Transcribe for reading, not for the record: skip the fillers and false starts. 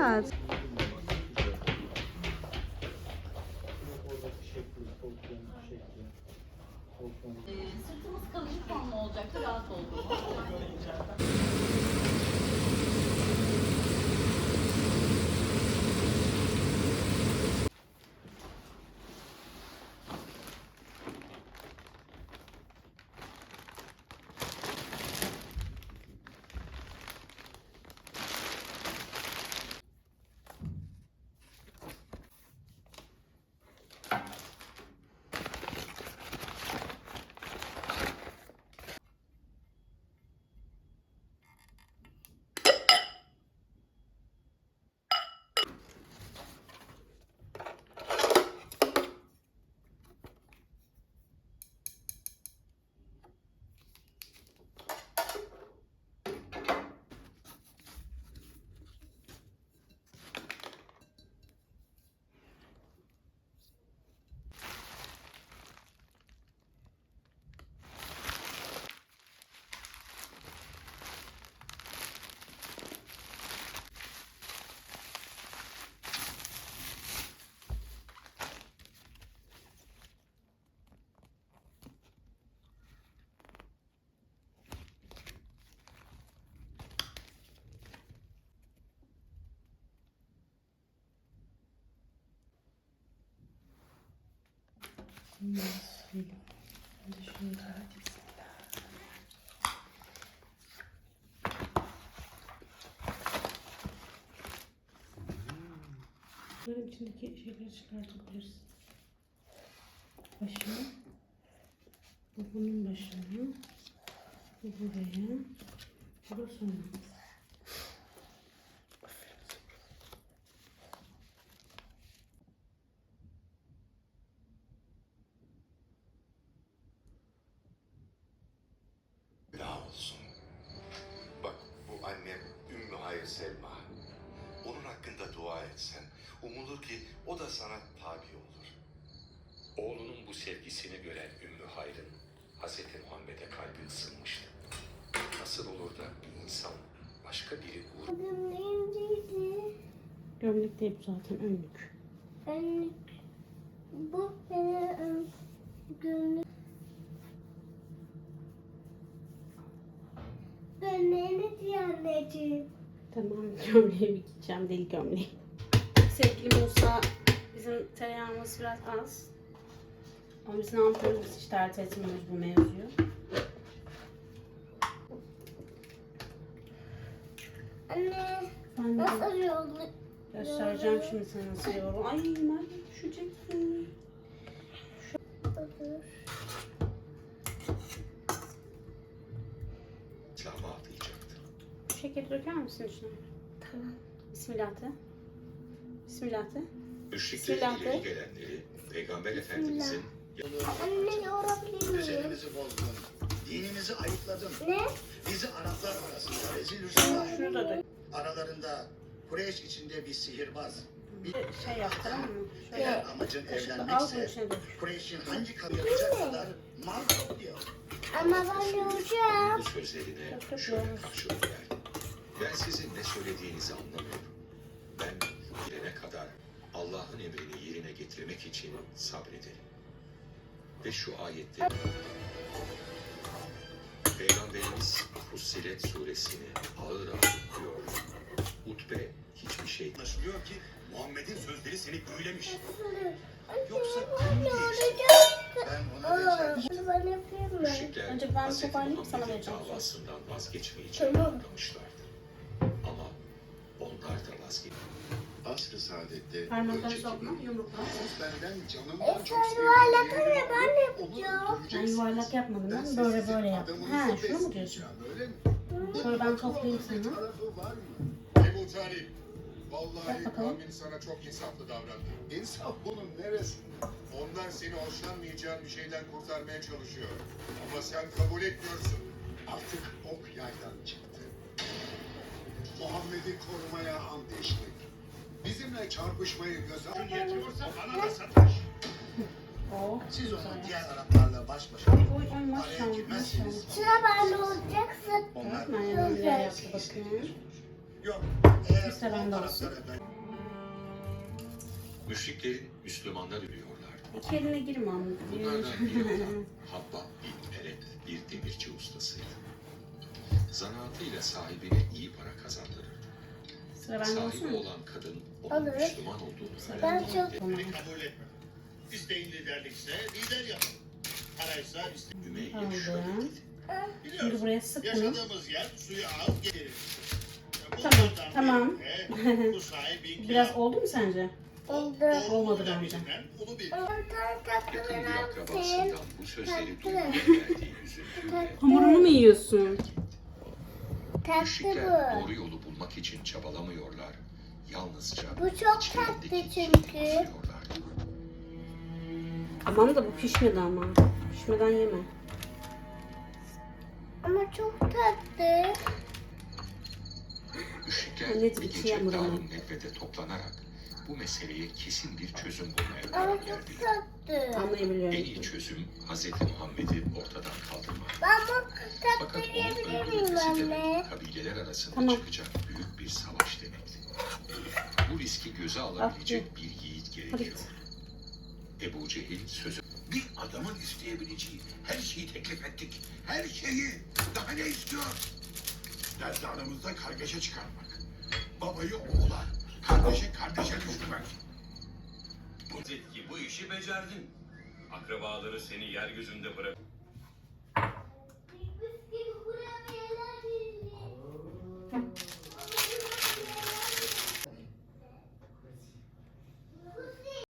Murat. Sırtımız kalıcı formlu olacaktı, rahat oldu. Bunların içindeki şeyleri çıkartabiliriz. Başını, bu bunun başını, bu buraya, bu da sonra. Daha olsun. Bak bu annem Ümmü Hayır Selma. Onun hakkında dua etsen, umulur ki o da sana tabi olur. Oğlunun bu sevgisini gören Ümmü Hayr'ın Hazreti Muhammed'e kalbi ısınmıştı. Nasıl olur da bir insan başka biri uğruna... Gömlek değil bu zaten, önlük. Önlük. Bu benim gömlek. Gömleğini diye anneciğim. Tamam, gömleği dikeceğim, deli gömleği. Sevgili Musa, bizim tereyağımız biraz az. Ama biz ne yapıyoruz? Biz hiç dert etmiyoruz bu mevzuyu. Anne, Ben de nasıl yollu? göstereceğim şimdi sana nasıl yoğurun. Ay Meryem, düşeceksin. Olur. İslam'a atlayacaktı. Bu şekeri döker misin içine? Tamam. Bismillah de. Bismillah de. Müşriklerin Bismillah ileri de. gelenleri Peygamber Efendimizin Anne yoğurabilir miyim? Düzenimizi bozdun. Dinimizi ayıpladın. Ne? Bizi Araplar arasında rezil rüsva Şunu ettin. da dök. Aralarında Kureyş içinde bir sihirbaz. Bir şey yap, tamam mı? Eğer Şöyle amacın kaşıkla al bunun evlenmekse içine dök. Kureyş'in hangi kabul yapacak kadar mal topluyor. Ama ben yoğuracağım. bu sözlerine Çok çok şöyle doğru. karşılık verdi. Ben sizin ne söylediğinizi anlamıyorum. Ben gelene kadar Allah'ın emrini yerine getirmek için sabrederim. Ve şu ayette Peygamberimiz Fussilet suresini ağır ağır okuyor. Utbe hiçbir şey Anlaşılıyor ki Muhammed'in sözleri seni büyülemiş. Yoksa Ben ona Aa, benzer ben yapayım mı? müşrikler Önce ben Hazreti toparlayıp sana Muhammed'in vereceğim. davasından vazgeçmeyi Tamam. çabalamışlardı. Ama onlar da vazgeçti. Asr-ı Saadet'te Parmakları sokma, yumrukla. benden canımdan Sen çok yuvarlak sevdiğim anne, biri ben de onu yapacağım. Ben öldüreceksin. yuvarlak yapmadım, ben Ben böyle sizin böyle yaptım. adamınızı Ha, şunu mu diyorsun? besleyeceğim, öyle mi? Şöyle ben toplayayım Bir sana. tarafı var mı? Ebu Talip, vallahi Bak bakalım. Kamil sana çok insaflı davrandı. İnsaf bunun neresi? Onlar seni hoşlanmayacağın bir şeyden kurtarmaya çalışıyor. Ama sen kabul etmiyorsun. Artık ok yaydan çıktı. Muhammed'i korumaya ant içtik. Bizimle çarpışmayı göze alın. Yetiyorsa bana da sataş. Oh. Siz onu diğer Araplarla baş başa Oy oy araya maşallah girmezseniz maşallah. Sıra bende olacaksın. onlar Meryem öyle yaptı bakın. Yok. Eğer İşte ben de olsun. Müşriklerin Müslümanlar ölüyorlardı. İki eline girme onun. Bunlardan biri olan Habbab bin Peret bir demirci ustasıydı. Zanaatıyla sahibine iyi para kazandırırdı. Sıra bende olsun Sahibi mu? olan kadın onun Olur. Müslüman olduğunu Ben öğrendi. çok... Tamam. kabul etme. İsteyin liderlikse lider yapın. Paraysa iste. Ümeyye şöyle Aldım. dedi. Şimdi Biliyorsun. buraya sık bunu. Yaşadığımız yer suyu al gelir. Tamam. Bu sahibi Biraz oldu mu sence? Oldu. Olmadı bence. Ulu bir. Yakın bir akrabasından Tatlı. bu sözleri Tatlı. duymanın verdiği üzüntüyle Hamurunu mu yiyorsun? Tatlı müşrikler bu. doğru yolu bulmak için çabalamıyorlar. Yalnızca Bu çok içlerindeki tatlı kibri çünkü. bozuyorlardı. Tamam da bu pişmedi ama. Pişmeden yeme. Ama çok tatlı. Müşrikler Anneciğim, bir içi gece yağmur ama. Darun Nedve'de toplanarak bu meseleye kesin bir çözüm bulmaya Ama karar çok verdiler. tatlı. Anlayabiliyorum. En iyi çözüm Hz. Muhammed'i ortadan kaldırmak. Ben bu Fakat tatlı onu yiyebilir miyim öldürmesi demek anne? kabileler arasında Tamam. çıkacak büyük bir savaş demekti. Bu riski göze alabilecek bir yiğit Hadi gerekiyor. git. Ebu Cehil sözü Bir adamın isteyebileceği her şeyi teklif ettik. Her şeyi. Daha ne istiyor? Derdi aramızda kargaşa çıkarmak. Babayı oğula, kardeşi kardeşe düşürmek. Bu işi becerdin. Akrabaları seni yeryüzünde bırak.